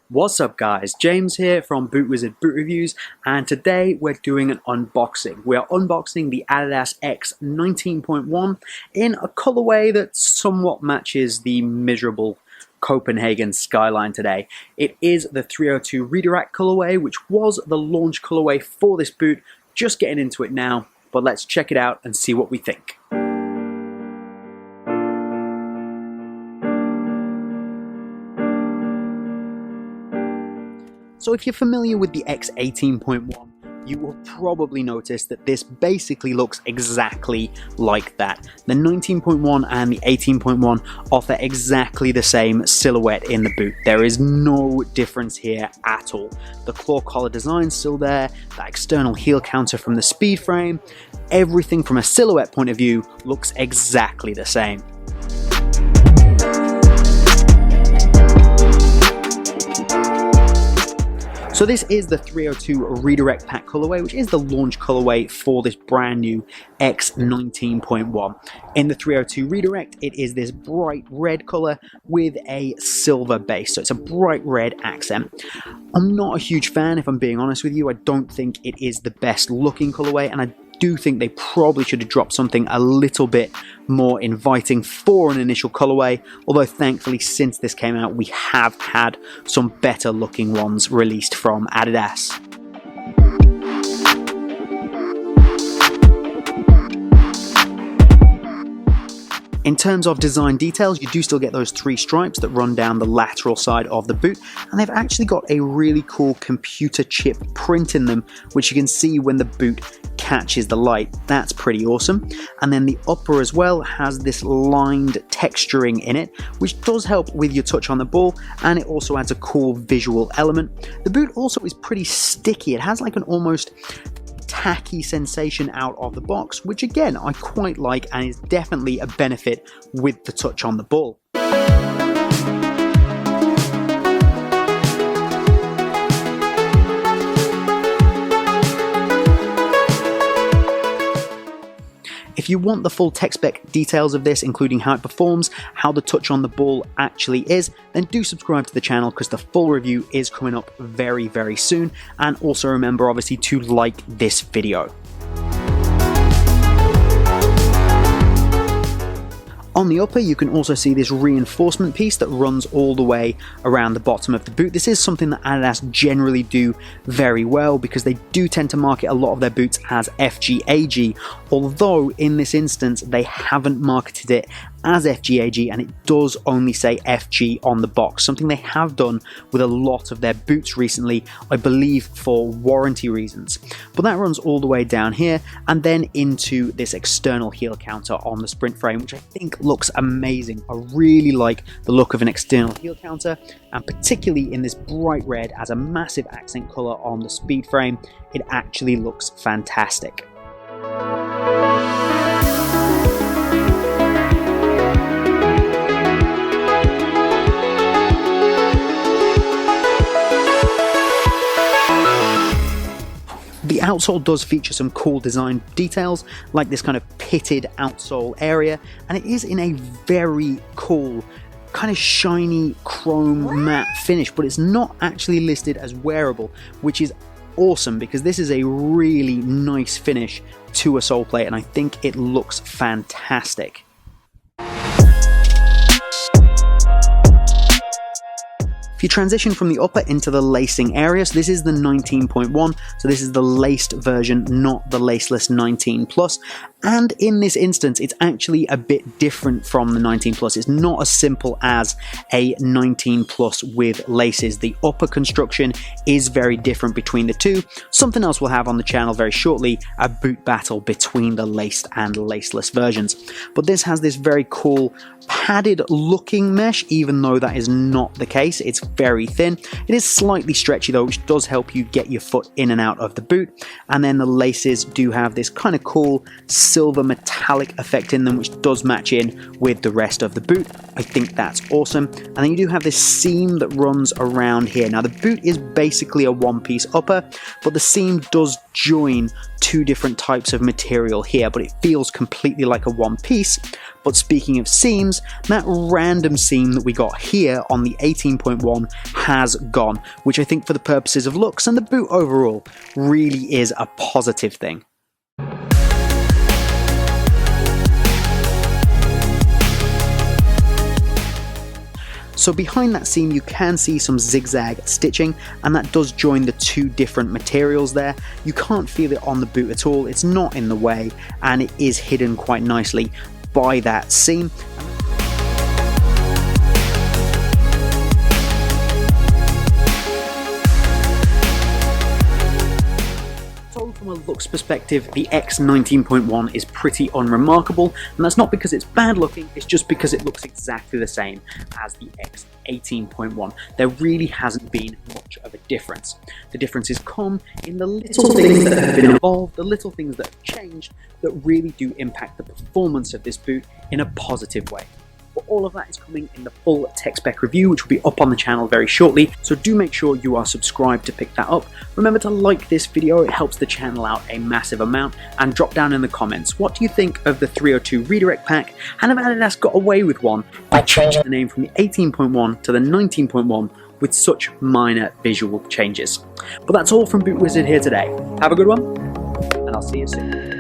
What's up guys, James here from BootWizard Boot Reviews, and today we're doing an unboxing. We are unboxing the Adidas X 19.1 in a colorway that somewhat matches the miserable Copenhagen skyline today. It is the 302 Redirect colorway, which was the launch colorway for this boot. Just getting into it now, but let's check it out and see what we think. So if you're familiar with the X 18.1, you will probably notice that this basically looks exactly like that. The 19.1 and the 18.1 offer exactly the same silhouette in the boot. There is no difference here at all. The claw collar design's still there, that external heel counter from the speed frame, everything from a silhouette point of view looks exactly the same. So this is the 302 Redirect Pack colorway, which is the launch colorway for this brand new X 19.1. In the 302 Redirect, it is this bright red color with a silver base, so it's a bright red accent. I'm not a huge fan, if I'm being honest with you. I don't think it is the best looking colorway, and I do think they probably should have dropped something a little bit more inviting for an initial colorway, although thankfully since this came out we have had some better looking ones released from Adidas. In terms of design details, you do still get those three stripes that run down the lateral side of the boot, and they've actually got a really cool computer chip print in them, which you can see when the boot catches the light. That's pretty awesome. And then the upper as well has this lined texturing in it, which does help with your touch on the ball, and it also adds a cool visual element. The boot also is pretty sticky. It has like an almost tacky sensation out of the box, which again I quite like and is definitely a benefit with the touch on the ball. If you want the full tech spec details of this, including how it performs, how the touch on the ball actually is, then do subscribe to the channel because the full review is coming up very, very soon. And also remember, obviously, to like this video. On the upper, you can also see this reinforcement piece that runs all the way around the bottom of the boot. This is something that Adidas generally do very well because they do tend to market a lot of their boots as FGAG, although in this instance they haven't marketed it as FGAG and it does only say FG on the box, something they have done with a lot of their boots recently, I believe for warranty reasons. But that runs all the way down here and then into this external heel counter on the sprint frame, which I think looks amazing. I really like the look of an external heel counter, and particularly in this bright red as a massive accent color on the speed frame, it actually looks fantastic. The outsole does feature some cool design details, like this kind of pitted outsole area, and it is in a very cool, kind of shiny chrome matte finish, but it's not actually listed as wearable, which is awesome because this is a really nice finish to a sole plate, and I think it looks fantastic. If you transition from the upper into the lacing area, so this is the 19.1, so this is the laced version, not the laceless 19 plus. And in this instance, it's actually a bit different from the 19 plus. It's not as simple as a 19 plus with laces. The upper construction is very different between the two. Something else we'll have on the channel very shortly, a boot battle between the laced and laceless versions. But this has this very cool padded looking mesh, even though that is not the case. It's very thin. It is slightly stretchy though, which does help you get your foot in and out of the boot. And then the laces do have this kind of cool silver metallic effect in them, which does match in with the rest of the boot. I think that's awesome. And then you do have this seam that runs around here. Now the boot is basically a one-piece upper, but the seam does join two different types of material here, but it feels completely like a one piece. But speaking of seams, that random seam that we got here on the 18.1 has gone, which I think for the purposes of looks and the boot overall really is a positive thing. So behind that seam you can see some zigzag stitching, and that does join the two different materials there. You can't feel it on the boot at all, it's not in the way, and it is hidden quite nicely by that seam. From a looks perspective, the X 19.1 is pretty unremarkable, and that's not because it's bad looking, it's just because it looks exactly the same as the X 18.1. There really hasn't been much of a difference. The differences come in the little things that have been evolved, the little things that have changed that really do impact the performance of this boot in a positive way. But all of that is coming in the full tech spec review, which will be up on the channel very shortly, so do make sure you are subscribed to pick that up. Remember to like this video, it helps the channel out a massive amount, and drop down in the comments, what do you think of the 302 redirect pack, and have Adidas got away with one by changing the name from the 18.1 to the 19.1 with such minor visual changes. But that's all from BootWizard here today. Have a good one, and I'll see you soon.